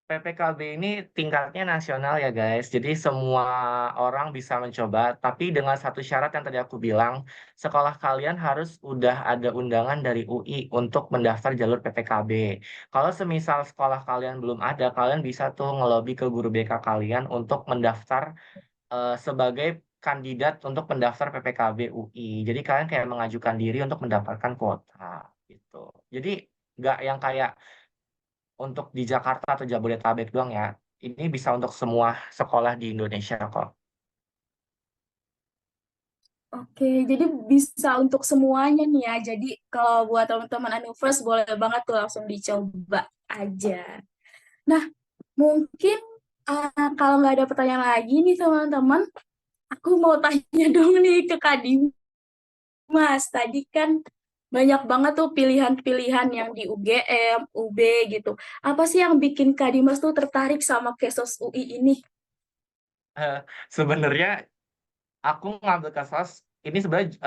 PPKB ini tingkatnya nasional ya guys, jadi semua orang bisa mencoba, tapi dengan satu syarat yang tadi aku bilang, sekolah kalian harus udah ada undangan dari UI untuk mendaftar jalur PPKB. Kalau semisal sekolah kalian belum ada, kalian bisa tuh ngelobi ke guru BK kalian untuk mendaftar sebagai kandidat untuk mendaftar PPKB UI. Jadi kalian kayak mengajukan diri untuk mendapatkan kuota gitu. Jadi nggak yang kayak untuk di Jakarta atau Jabodetabek doang ya. Ini bisa untuk semua sekolah di Indonesia kok. Oke, jadi bisa untuk semuanya nih ya. Jadi kalau buat teman-teman Univers boleh banget tuh langsung dicoba aja. Nah, mungkin kalau nggak ada pertanyaan lagi nih teman-teman, aku mau tanya dong nih ke Kak Dimas. Tadi kan banyak banget tuh pilihan-pilihan yang di UGM, UB gitu. Apa sih yang bikin Kak Dimas tuh tertarik sama Kesos UI ini? Eh, Sebenarnya aku ngambil kasus ini sebenarnya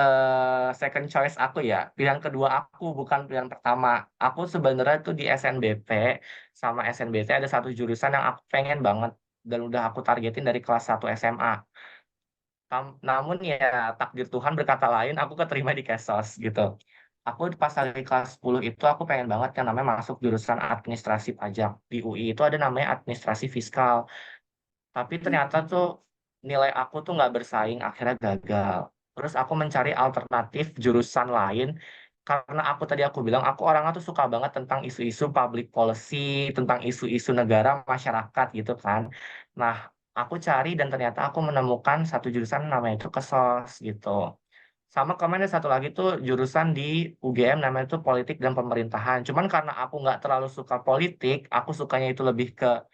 second choice aku ya. Pilihan kedua aku bukan pilihan pertama. Aku sebenarnya tuh di SNBP sama SNBT ada satu jurusan yang aku pengen banget dan udah aku targetin dari kelas 1 SMA. Namun ya takdir Tuhan berkata lain, aku keterima di Kesos gitu. Aku pas lagi kelas 10 itu aku pengen banget yang namanya masuk jurusan administrasi pajak. Di UI itu ada namanya administrasi fiskal. Tapi ternyata tuh nilai aku tuh nggak bersaing, akhirnya gagal. Terus aku mencari alternatif jurusan lain karena aku bilang aku orangnya tuh suka banget tentang isu-isu public policy, tentang isu-isu negara, masyarakat gitu kan. Nah, aku cari dan ternyata aku menemukan satu jurusan namanya itu Kesos gitu. Sama kemarin ada satu lagi tuh jurusan di UGM namanya itu politik dan pemerintahan. Cuman karena aku nggak terlalu suka politik, aku sukanya itu lebih ke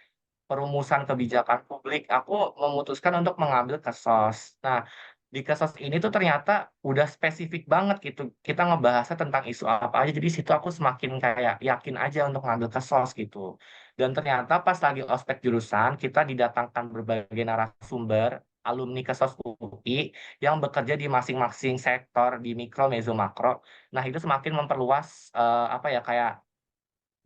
perumusan kebijakan publik, aku memutuskan untuk mengambil Kesos. Nah, di Kesos ini tuh ternyata udah spesifik banget gitu. Kita ngebahasnya tentang isu apa aja. Jadi situ aku semakin kayak yakin aja untuk ngambil Kesos gitu. Dan ternyata pas lagi ospek jurusan, kita didatangkan berbagai narasumber alumni Kesos UI yang bekerja di masing-masing sektor di mikro, meso, makro. Nah, itu semakin memperluas apa ya kayak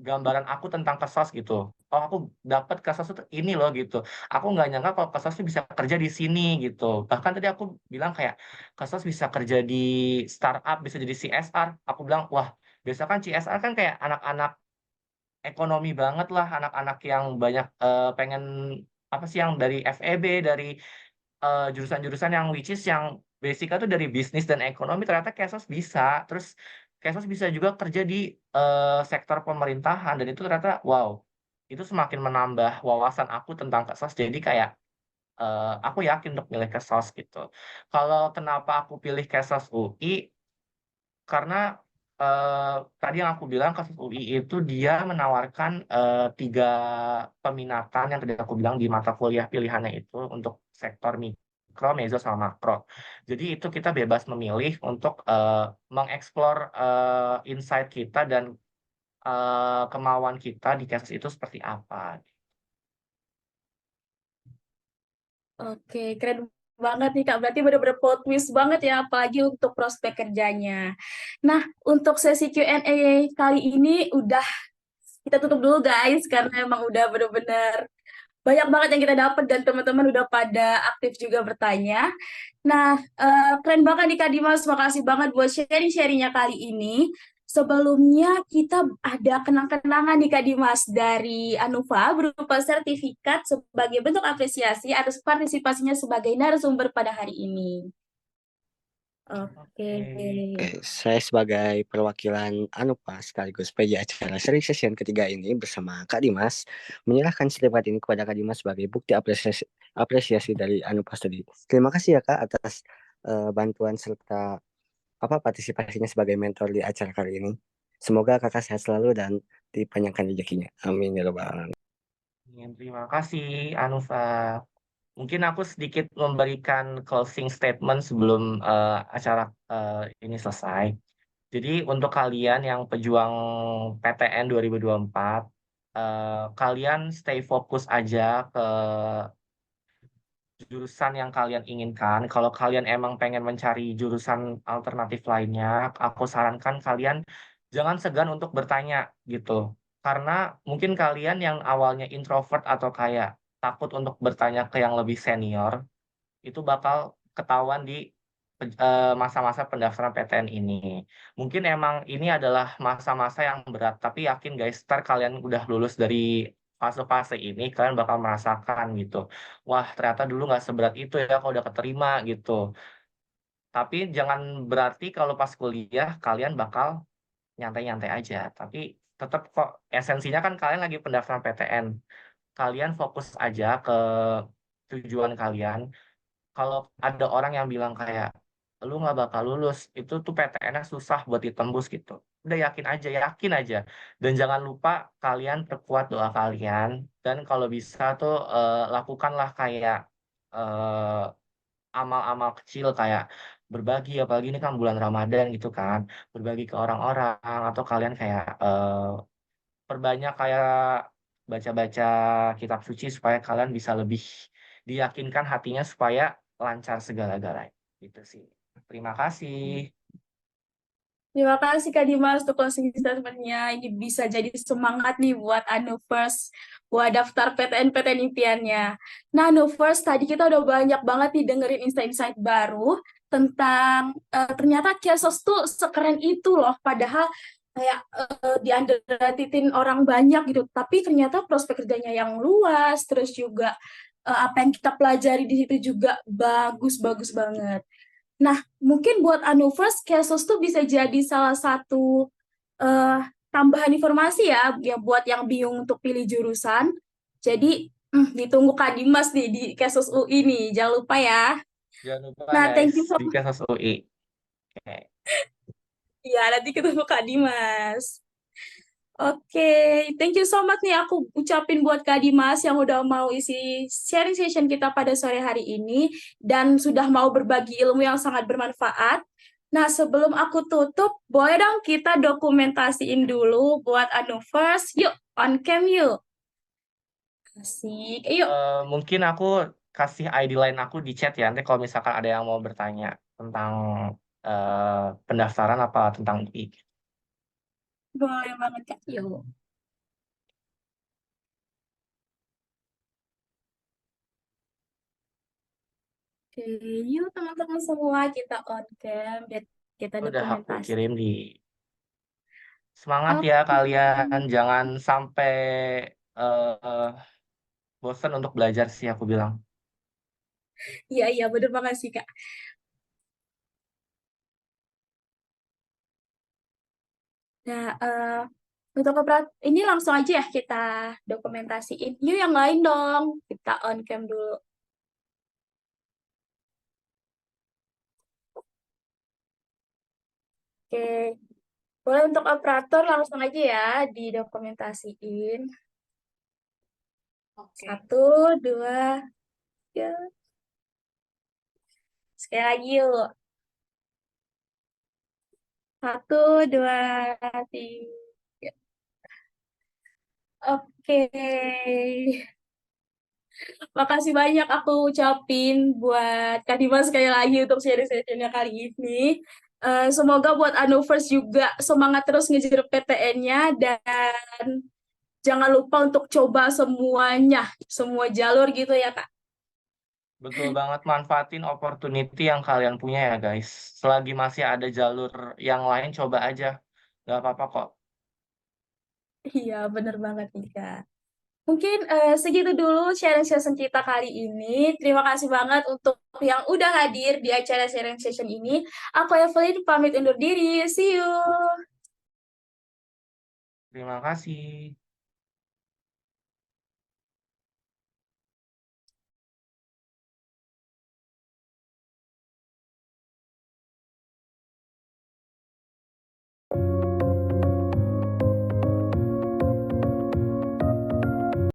gambaran aku tentang Kesos gitu. Oh, aku dapat Kesos itu ini loh gitu. Aku nggak nyangka kalau Kesos itu bisa kerja di sini gitu. Bahkan tadi aku bilang kayak Kesos bisa kerja di startup, bisa jadi CSR. Aku bilang, wah, biasa kan CSR kan kayak anak-anak ekonomi banget lah, anak-anak yang banyak pengen apa sih yang dari FEB, dari jurusan-jurusan yang which is yang basicnya tuh dari bisnis dan ekonomi, ternyata Kesos bisa. Terus Kesos bisa juga kerja di sektor pemerintahan, dan itu ternyata wow, itu semakin menambah wawasan aku tentang Kesos. Jadi kayak aku yakin untuk milih Kesos gitu. Kalau kenapa aku pilih Kesos UI, karena tadi yang aku bilang kasus UI itu dia menawarkan 3 peminatan yang tadi aku bilang di mata kuliah pilihannya itu untuk sektor mikro, meso, sama makro. Jadi itu kita bebas memilih untuk mengeksplor insight kita dan kemauan kita di kasus itu seperti apa. Oke, keren banget nih Kak. Berarti bener-bener plot twist banget ya, apalagi untuk prospek kerjanya. Nah, untuk sesi Q&A kali ini udah kita tutup dulu guys, karena emang udah bener-bener banyak banget yang kita dapat dan teman-teman udah pada aktif juga bertanya. Nah, keren banget nih Kak Dimas, makasih banget buat sharing-sharingnya kali ini. Sebelumnya kita ada kenang-kenangan nih Kak Dimas dari Anufa berupa sertifikat sebagai bentuk apresiasi atas partisipasinya sebagai narasumber pada hari ini. Oke. Oke. Oke, saya sebagai perwakilan Anupa sekaligus PJ acara seri session ketiga ini bersama Kak Dimas menyerahkan sertifikat ini kepada Kak Dimas sebagai bukti apresiasi dari Anupa Studi. Terima kasih ya Kak atas bantuan serta partisipasinya sebagai mentor di acara kali ini. Semoga Kakak sehat selalu dan dipanjangkan rezekinya. Amin ya rabbal alamin. Terima kasih Anufa. Mungkin aku sedikit memberikan closing statement sebelum acara ini selesai. Jadi untuk kalian yang pejuang PTN 2024, kalian stay fokus aja ke jurusan yang kalian inginkan. Kalau kalian emang pengen mencari jurusan alternatif lainnya, aku sarankan kalian jangan segan untuk bertanya gitu. Karena mungkin kalian yang awalnya introvert atau kayak takut untuk bertanya ke yang lebih senior, itu bakal ketahuan di masa-masa pendaftaran PTN ini. Mungkin emang ini adalah masa-masa yang berat, tapi yakin guys, ntar kalian udah lulus dari fase-fase ini, kalian bakal merasakan gitu. Wah, ternyata dulu nggak seberat itu ya kalau udah keterima gitu. Tapi jangan berarti kalau pas kuliah kalian bakal nyantai-nyantai aja. Tapi tetap kok esensinya kan kalian lagi pendaftaran PTN. Kalian fokus aja ke tujuan kalian. Kalau ada orang yang bilang kayak lu nggak bakal lulus, itu tuh PTN-nya susah buat ditembus gitu. Udah yakin aja. Dan jangan lupa kalian perkuat doa kalian, dan kalau bisa tuh lakukanlah kayak eh, amal-amal kecil kayak berbagi, apalagi ini kan bulan Ramadan gitu kan, berbagi ke orang-orang, atau kalian kayak perbanyak kayak baca-baca kitab suci supaya kalian bisa lebih diyakinkan hatinya supaya lancar segala-galanya. Gitu sih. Terima kasih. Terima kasih Kak Dimas untuk closing statement-nya. Ini bisa jadi semangat nih buat Anuvers, buat daftar PTN-PTN impiannya. Nah, Anuvers, tadi kita udah banyak banget nih dengerin insight-insight baru tentang ternyata Kesos tuh sekeren itu loh. Padahal kayak di underrated orang banyak gitu. Tapi ternyata prospek kerjanya yang luas, terus juga apa yang kita pelajari di situ juga bagus-bagus banget. Nah, mungkin buat Anuvers, Kesos tuh bisa jadi salah satu eh, tambahan informasi ya buat yang bingung untuk pilih jurusan. Jadi, ditunggu Kak Dimas nih di Kesos UI nih, jangan lupa ya. Jangan lupa Nah, thank guys, you so di much. Kesos UI. Oke. Ya, nanti ketemu Kak Dimas. Oke, thank you so much nih aku ucapin buat Kak Dimas yang udah mau isi sharing session kita pada sore hari ini dan sudah mau berbagi ilmu yang sangat bermanfaat. Nah, sebelum aku tutup, boleh dong kita dokumentasiin dulu buat Anuvers. Yuk, on cam yuk. Asik. Yuk. Mungkin aku kasih ID line aku di chat ya. Nanti kalau misalkan ada yang mau bertanya tentang pendaftaran apa tentang UI. Boleh banget, Kak. Yuk. Oke, yuk teman-teman semua kita on cam dan kita Udah aku dokumentasi. kirim di. Semangat ya Oke. kalian, jangan sampai eh, bosan untuk belajar sih aku bilang. Iya, iya, bener banget sih, Kak. Nah, untuk ini langsung aja ya kita dokumentasiin. Yuk yang lain dong, kita on cam dulu. Oke, boleh untuk operator langsung aja ya didokumentasiin. Oke. 1, 2, 3. Sekali lagi yuk. 1, 2, 3. Oke. Makasih banyak aku ucapin buat Kak Dimas sekali lagi untuk sharing sessionnya kali ini. Semoga buat Anovers juga semangat terus ngejar PTN-nya dan jangan lupa untuk coba semuanya, semua jalur gitu ya, Kak. Betul banget, manfaatin opportunity yang kalian punya ya guys. Selagi masih ada jalur yang lain, coba aja. Gak apa-apa kok. Iya, bener banget nih, Kak. Mungkin segitu dulu sharing session kita kali ini. Terima kasih banget untuk yang udah hadir di acara sharing session ini. Aku Evelyn pamit undur diri. See you. Terima kasih.